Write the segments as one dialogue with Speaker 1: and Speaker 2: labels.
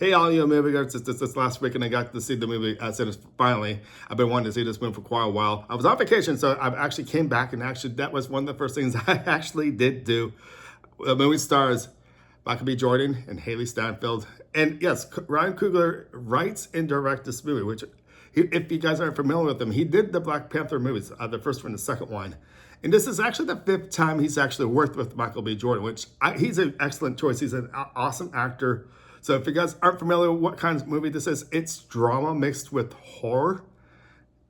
Speaker 1: Hey, all you moviegoers, this last weekend I got to see the movie Sinners finally. I've been wanting to see this movie for quite a while. I was on vacation, so I actually came back, and actually that was one of the first things I actually did do. The movie stars Michael B. Jordan and Hailee Steinfeld. And yes, Ryan Coogler writes and directs this movie, which, if you guys aren't familiar with him, he did the Black Panther movies, the first one and the second one. And this is actually the fifth time he's actually worked with Michael B. Jordan, which he's an excellent choice. He's an awesome actor. So if you guys aren't familiar with what kind of movie this is, it's drama mixed with horror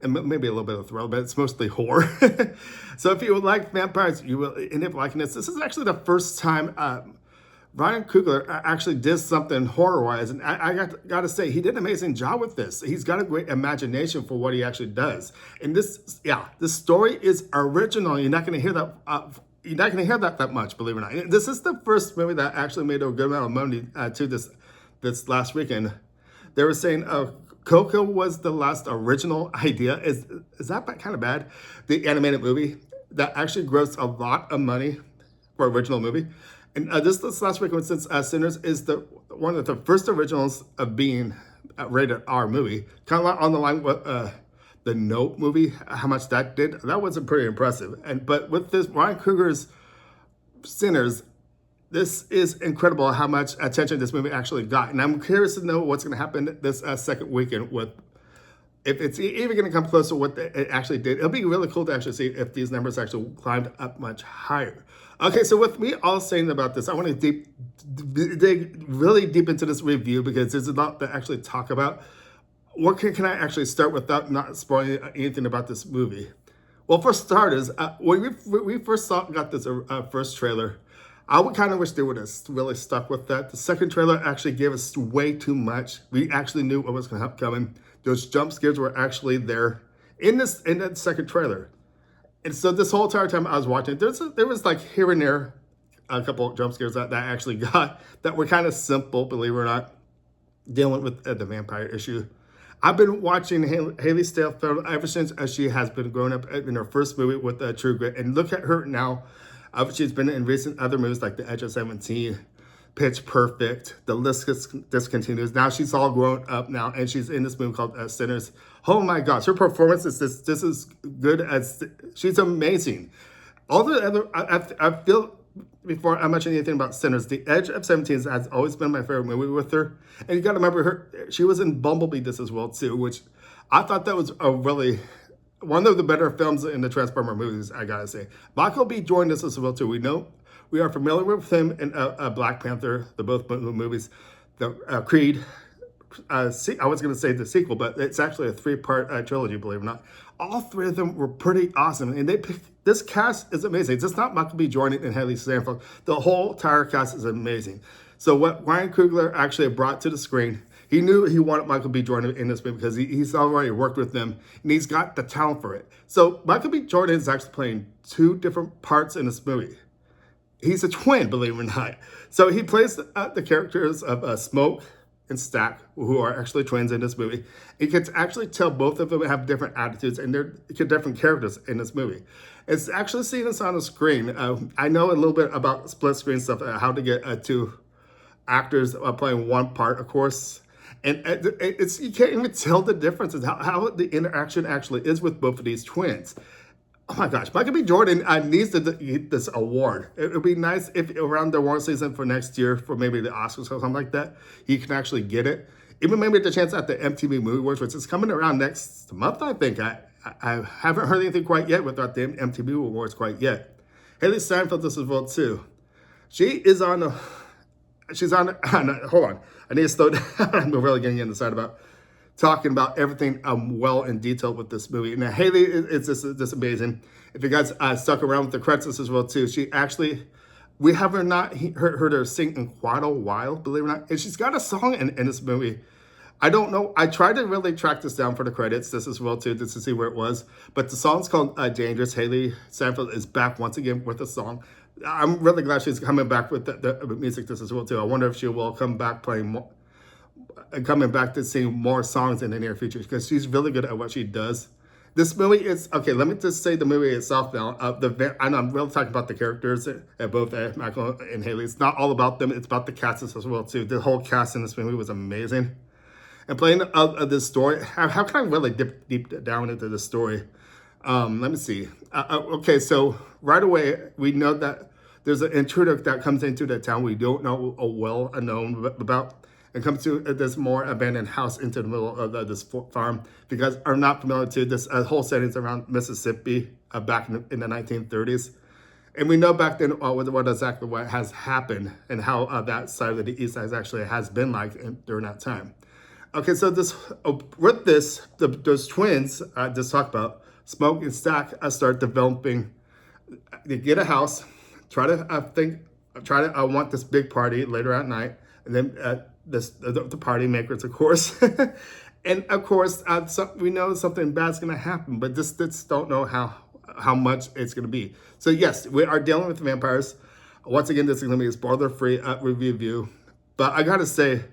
Speaker 1: and maybe a little bit of thriller, but it's mostly horror. So if you would like vampires, you will end up liking this. This is actually the first time Ryan Coogler actually did something horror-wise, and I got to say, he did an amazing job with this. He's got a great imagination for what he actually does. And this story is original. You're not going to hear that. You're not going to hear that much, believe it or not. This is the first movie that actually made a good amount of money to this last weekend. They were saying Coco was the last original idea. Is that kind of bad? The animated movie that actually grossed a lot of money for original movie. And this last weekend, since Sinners is one of the first originals of being rated R movie, kind of on the line with the Nope movie, how much that did, that wasn't pretty impressive. But with this Ryan Coogler's Sinners, this is incredible how much attention this movie actually got. And I'm curious to know what's going to happen this second weekend with, if it's even going to come close to what it actually did. It'll be really cool to actually see if these numbers actually climbed up much higher. Okay, so with me all saying about this, I want to dig really deep into this review because there's a lot to actually talk about. What can I actually start without not spoiling anything about this movie? Well, for starters, when we first got this first trailer, I would kind of wish they would have really stuck with that. The second trailer actually gave us way too much. We actually knew what was going to coming. Those jump scares were actually there in that second trailer. And so this whole entire time I was watching, there was like here and there a couple of jump scares that I actually got that were kind of simple, believe it or not, dealing with the vampire issue. I've been watching Hailee Steinfeld ever since she has been growing up in her first movie with True Grit. And look at her now. She's been in recent other movies like The Edge of 17, Pitch Perfect. The list just continues. Now she's all grown up now, and she's in this movie called Sinners. Oh my gosh, her performance is this is good as she's amazing. All the other I feel before I mention anything about Sinners, The Edge of 17 has always been my favorite movie with her. And you got to remember her; she was in Bumblebee this as well too, which I thought that was a really one of the better films in the Transformer movies, I gotta say. Michael B. Jordan this as well too. We are familiar with him in Black Panther, the both movies, the Creed. I was going to say the sequel, but it's actually a three-part trilogy, believe it or not. All three of them were pretty awesome, and this cast is amazing. It's just not Michael B. Jordan and Hailee Steinfeld. The whole entire cast is amazing. So what Ryan Coogler actually brought to the screen, he knew he wanted Michael B. Jordan in this movie because he's already worked with them, and he's got the talent for it. So Michael B. Jordan is actually playing two different parts in this movie. He's a twin, believe it or not. So he plays the characters of Smoke and Stack, who are actually twins in this movie. You can actually tell both of them have different attitudes and they're different characters in this movie. It's actually seeing this on the screen. I know a little bit about split screen stuff, how to get two actors playing one part, of course. And you can't even tell the differences, how the interaction actually is with both of these twins. Oh my gosh, Michael B. Jordan needs to get this award. It would be nice if around the award season for next year, for maybe the Oscars or something like that, he can actually get it. Even maybe the chance at the MTV Movie Awards, which is coming around next month, I think. I haven't heard anything quite yet without the MTV Awards quite yet. Hailee Steinfeld this as well too. She's on, hold on, I need to slow down. I'm really getting inside about talking about everything well in detail with this movie. And Hailee is just amazing. If you guys stuck around with the credits as well too, she actually, we have not heard her sing in quite a while, believe it or not. And she's got a song in this movie. I don't know. I tried to really track this down for the credits this as well too, just to see where it was. But the song's called Dangerous. Hailee Steinfeld is back once again with the song. I'm really glad she's coming back with the music this as well too. I wonder if she will come back playing more, coming back to sing more songs in the near future because she's really good at what she does. This movie is okay. Let me just say the movie itself now. And I'm really talking about the characters, both Michael and Hailee. It's not all about them. It's about the cast as well too. The whole cast in this movie was amazing. And playing this story, how can I really dip deep down into the story? Let me see. Okay, so right away we know that there's an intruder that comes into the town we don't know well known about, and comes to this more abandoned house into the middle of this farm, because are not familiar to this whole settings around Mississippi back in the 1930s. And we know back then what exactly what has happened and how that side of the east side actually has been like during that time. Okay, so this with this, those twins I just talked about, Smoke and Stack, start developing. They get a house, try to want this big party later at night, and then the party makers, of course, and of course, we know something bad's gonna happen, but just don't know how much it's gonna be. So yes, we are dealing with vampires. Once again, this is gonna be a spoiler-free review, but I gotta say,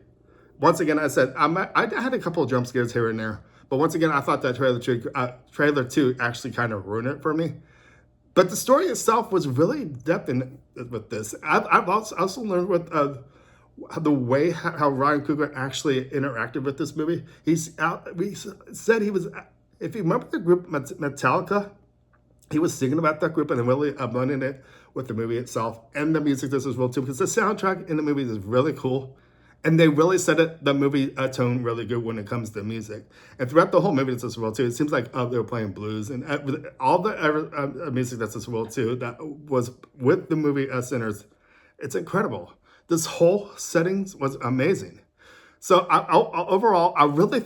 Speaker 1: once again, I said I had a couple of jump scares here and there, but once again, I thought that trailer two actually kind of ruined it for me. But the story itself was really depth in with this. I've also learned with the way how Ryan Coogler actually interacted with this movie. We said he was, if you remember the group Metallica, he was singing about that group and really blending it with the movie itself and the music this as well too, because the soundtrack in the movie is really cool. And they really set the movie tone really good when it comes to music. And throughout the whole movie that's as well too, it seems like they were playing blues. And all the music that's as well too, that was with the movie Sinners, it's incredible. This whole settings was amazing. So overall, I really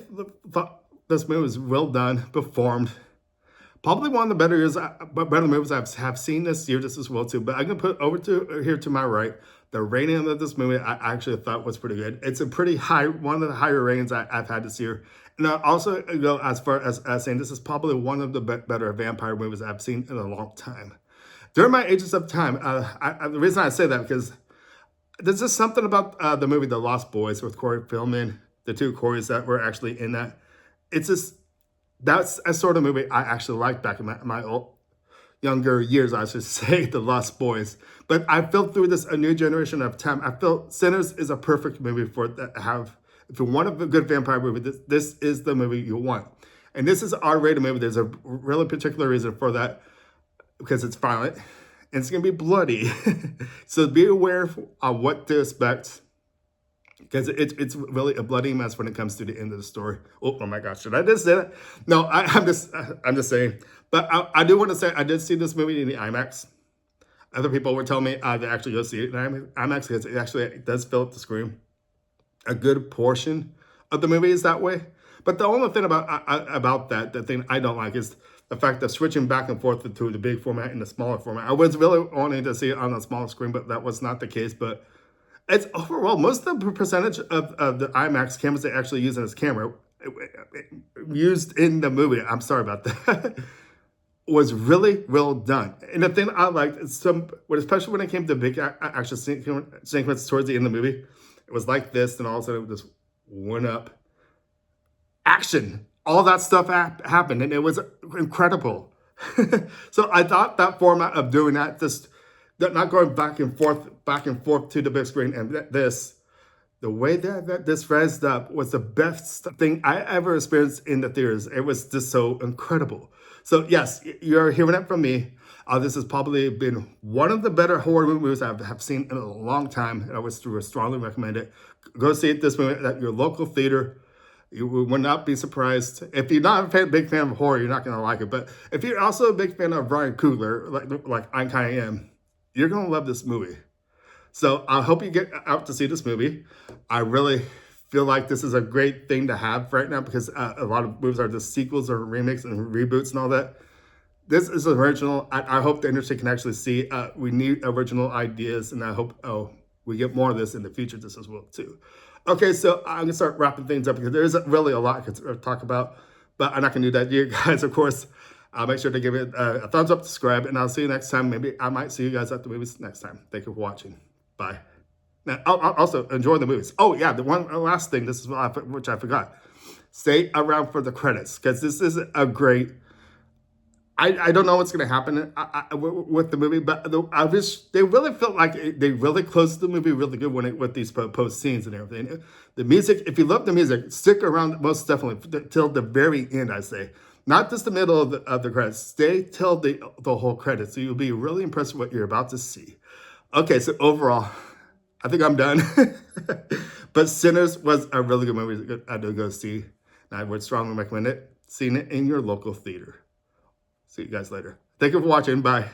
Speaker 1: thought this movie was well done, performed. Probably one of the better movies I have seen this year, just as well too. But I can put over to here to my right, the rating of this movie I actually thought was pretty good. It's a pretty high, one of the higher ratings I've had this year. And I also go as far as saying this is probably one of the better vampire movies I've seen in a long time. During my ages of time, the reason I say that because there's just something about the movie The Lost Boys with Corey Feldman, the two Corys that were actually in that. It's just, that's a sort of movie I actually liked back in my old, younger years, I should say, The Lost Boys. But I feel through this a new generation of time. I feel Sinners is a perfect movie for that. If you want a good vampire movie, this is the movie you want. And this is an R-rated movie. There's a really particular reason for that, because it's violent and it's gonna be bloody. So be aware of what to expect, because it's really a bloody mess when it comes to the end of the story. Oh my gosh, should I just say that? No, I'm just saying. But I do want to say I did see this movie in the IMAX. Other people were telling me to actually go see it in IMAX because it does fill up the screen. A good portion of the movie is that way. But the only thing about that, the thing I don't like is the fact of switching back and forth to the big format and the smaller format. I was really wanting to see it on a smaller screen, but that was not the case. But it's overall, most of the percentage of the IMAX cameras they actually use in this camera, used in the movie, I'm sorry about that, was really well done. And the thing I liked is especially when it came to big action sequence towards the end of the movie, it was like this, and all of a sudden it just went up. Action. All that stuff happened, and it was incredible. So I thought that format of doing that, just not going back and forth to the big screen, and the way that this raised up was the best thing I ever experienced in the theaters. It was just so incredible. So yes, you're hearing it from me. This has probably been one of the better horror movies I have seen in a long time, and I would strongly recommend it. Go see this movie at your local theater. You would not be surprised. If you're not a big fan of horror, you're not going to like it. But if you're also a big fan of Ryan Coogler, like I kind of am, you're going to love this movie. So I hope you get out to see this movie. I really feel like this is a great thing to have right now, because a lot of movies are just sequels or remakes and reboots and all that. This is original. I hope the industry can actually see we need original ideas, and I hope we get more of this in the future just as well too. Okay, so I'm gonna start wrapping things up because there's really a lot I could talk about, but I'm not gonna do that. You guys, of course, make sure to give it a thumbs up, subscribe, and I'll see you next time. Maybe I might see you guys at the movies next time. Thank you for watching. Bye. Now, I'll also enjoy the movies. Oh yeah, the one last thing, this is which I forgot. Stay around for the credits, because this is a great I don't know what's going to happen with the movie, but I wish they really felt like they really closed the movie really good with these post scenes and everything. The music, if you love the music, stick around most definitely till the very end, I say. Not just the middle of the credits. Stay till the whole credits. So you'll be really impressed with what you're about to see. Okay, so overall, I think I'm done. But Sinners was a really good movie I do go see. And I would strongly recommend it. Seeing it in your local theater. See you guys later. Thank you for watching. Bye.